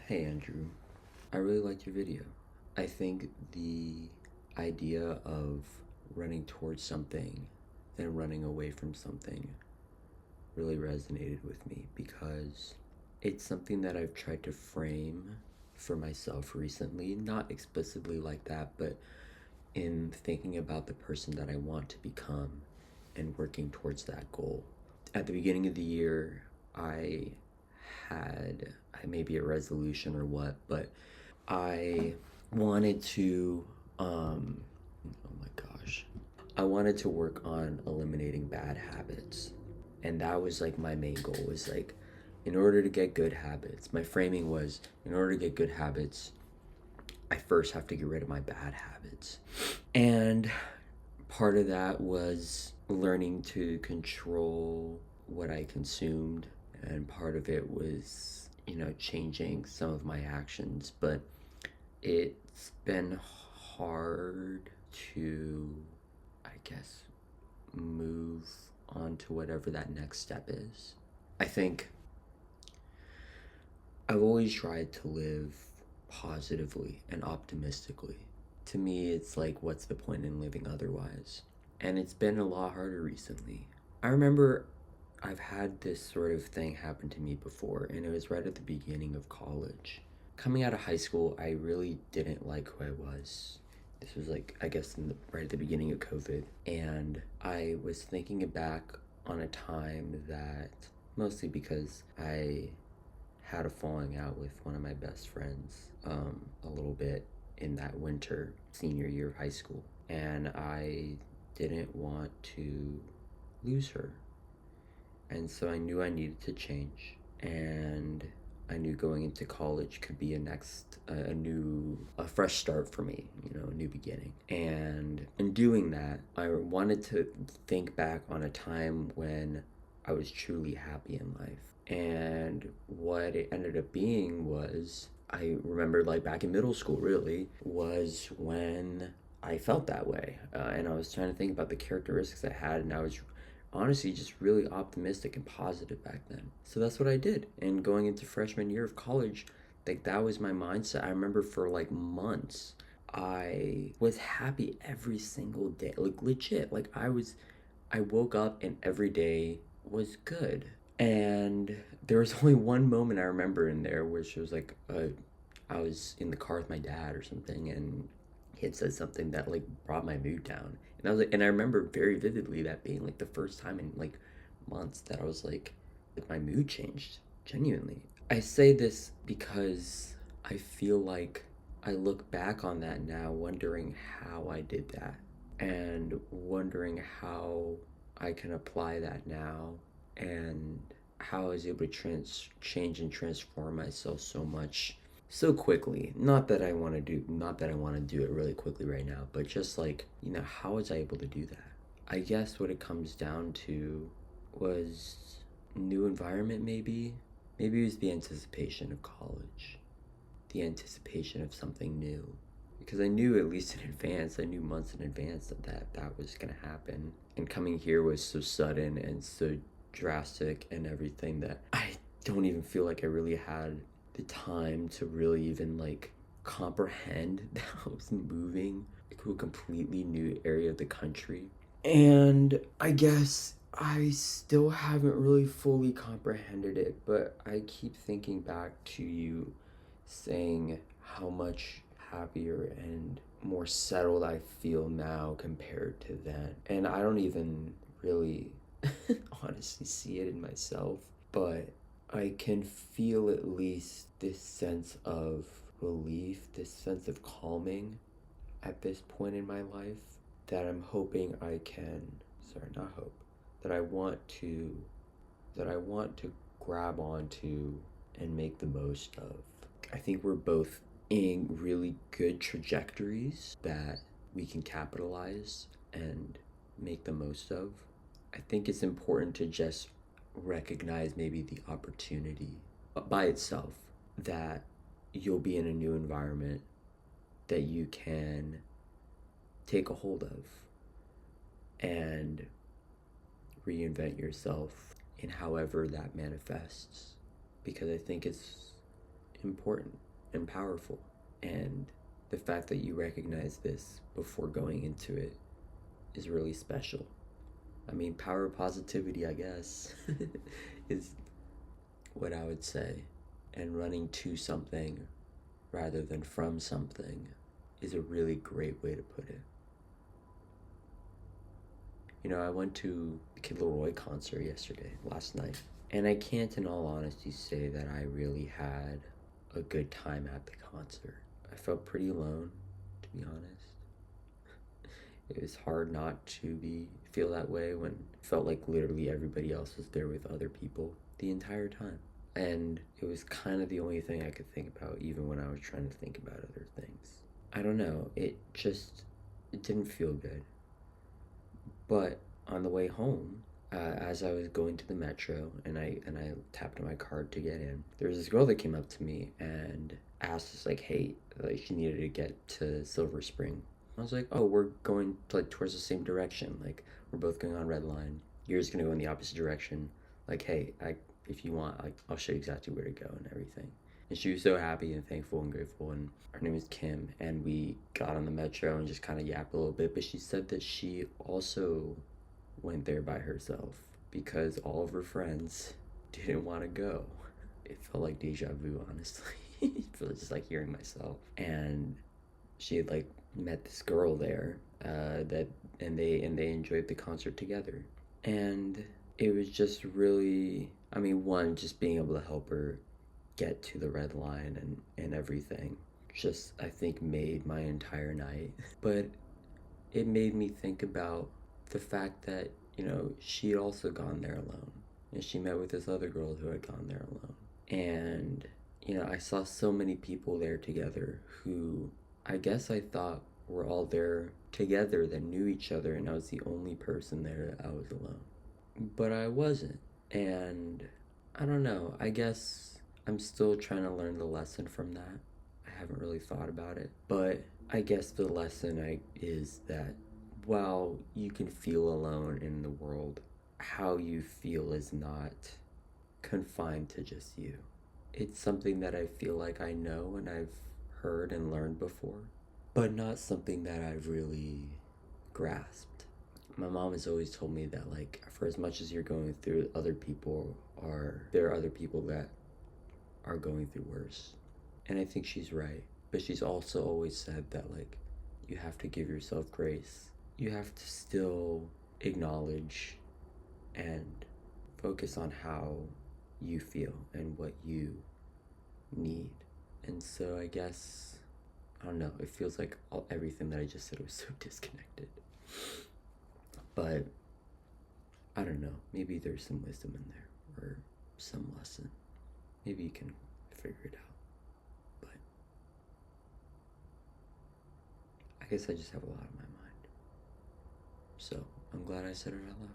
Hey Andrew, I really liked your video. I think the idea of running towards something and running away from something really resonated with me because it's something that I've tried to frame for myself recently, not explicitly like that, but in thinking about the person that I want to become and working towards that goal. At the beginning of the year, I I maybe a resolution or what, but I wanted to, oh my gosh, I wanted to work on eliminating bad habits. And that was like my main goal was like, in order to get good habits, my framing was in order to get good habits, I first have to get rid of my bad habits. And part of that was learning to control what I consumed, and part of it was, changing some of my actions. But it's been hard to, I guess, move on to whatever that next step is. I think I've always tried to live positively and optimistically. To me, it's like, what's the point in living otherwise? And it's been a lot harder recently. I remember I've had this sort of thing happen to me before, and it was right at the beginning of college. Coming out of high school, I really didn't like who I was. This was like, I guess, right at the beginning of COVID. And I was thinking back on a time that, mostly because I had a falling out with one of my best friends a little bit in that winter, senior year of high school. And I didn't want to lose her. And so I knew I needed to change. And I knew going into college could be a fresh start for me, a new beginning. And in doing that, I wanted to think back on a time when I was truly happy in life. And what it ended up being was, I remember like back in middle school, really, was when I felt that way. And I was trying to think about the characteristics I had, and I was honestly just really optimistic and positive back then. So that's what I did. And going into freshman year of college, like that was my mindset. I remember for like months, I was happy every single day. Like legit. I woke up and every day was good. And there was only one moment I remember in there, which was like I was in the car with my dad or something, and he had said something that like brought my mood down. And I was like, and I remember very vividly that being like the first time in like months that I was like my mood changed genuinely. I say this because I feel like I look back on that now wondering how I did that and wondering how I can apply that now, and how I was able to change and transform myself so much so quickly. Not that I want to do it really quickly right now, but just like, how was I able to do that? I guess what it comes down to was new environment, maybe. Maybe it was the anticipation of college, the anticipation of something new. Because I knew, at least in advance, I knew months in advance that was going to happen. And coming here was so sudden and so drastic and everything that I don't even feel like I really had the time to really even like comprehend that I was moving to a completely new area of the country. And I guess I still haven't really fully comprehended it, but I keep thinking back to you saying how much happier and more settled I feel now compared to then. And I don't even really honestly see it in myself, but I can feel at least this sense of relief, this sense of calming at this point in my life that I'm hoping I can, sorry, not hope, that I want to, that I want to grab onto and make the most of. I think we're both in really good trajectories that we can capitalize and make the most of. I think it's important to just recognize maybe the opportunity by itself that you'll be in a new environment that you can take a hold of and reinvent yourself in however that manifests. Because I think it's important and powerful. And the fact that you recognize this before going into it is really special. I mean, power positivity, I guess, is what I would say. And running to something rather than from something is a really great way to put it. You know, I went to the Kid Leroy concert last night, and I can't in all honesty say that I really had a good time at the concert. I felt pretty alone, to be honest. It was hard not to feel that way when it felt like literally everybody else was there with other people the entire time. And it was kind of the only thing I could think about, even when I was trying to think about other things. I don't know, it didn't feel good. But on the way home, as I was going to the metro and I tapped my card to get in, there was this girl that came up to me and asked us like, hey, like she needed to get to Silver Spring. I was like, oh, we're going like towards the same direction. Like we're both going on red line. You're just gonna go in the opposite direction. Like, hey, if you want, I'll show you exactly where to go and everything. And she was so happy and thankful and grateful. And her name is Kim. And we got on the metro and just kind of yapped a little bit. But she said that she also went there by herself because all of her friends didn't want to go. It felt like deja vu, honestly. It felt just like hearing myself. And she had like met this girl there and they enjoyed the concert together. And it was just really, I mean, one, just being able to help her get to the red line and everything just, I think, made my entire night. But it made me think about the fact that, you know, she had also gone there alone. And she met with this other girl who had gone there alone. And, you know, I saw so many people there together who I guess I thought were all there together that knew each other, and I was the only person there that I was alone. But I wasn't. And I don't know, I guess I'm still trying to learn the lesson from that. I haven't really thought about it. But I guess the lesson is that while you can feel alone in the world, how you feel is not confined to just you. It's something that I feel like I know and I've heard and learned before, but not something that I've really grasped. My mom has always told me that, like, for as much as you're going through, there are other people that are going through worse. And I think she's right. But she's also always said that, like, you have to give yourself grace. You have to still acknowledge and focus on how you feel and what you need. And so I guess, I don't know, it feels like everything that I just said was so disconnected. But I don't know, maybe there's some wisdom in there or some lesson. Maybe you can figure it out. But I guess I just have a lot on my mind. So I'm glad I said it out loud.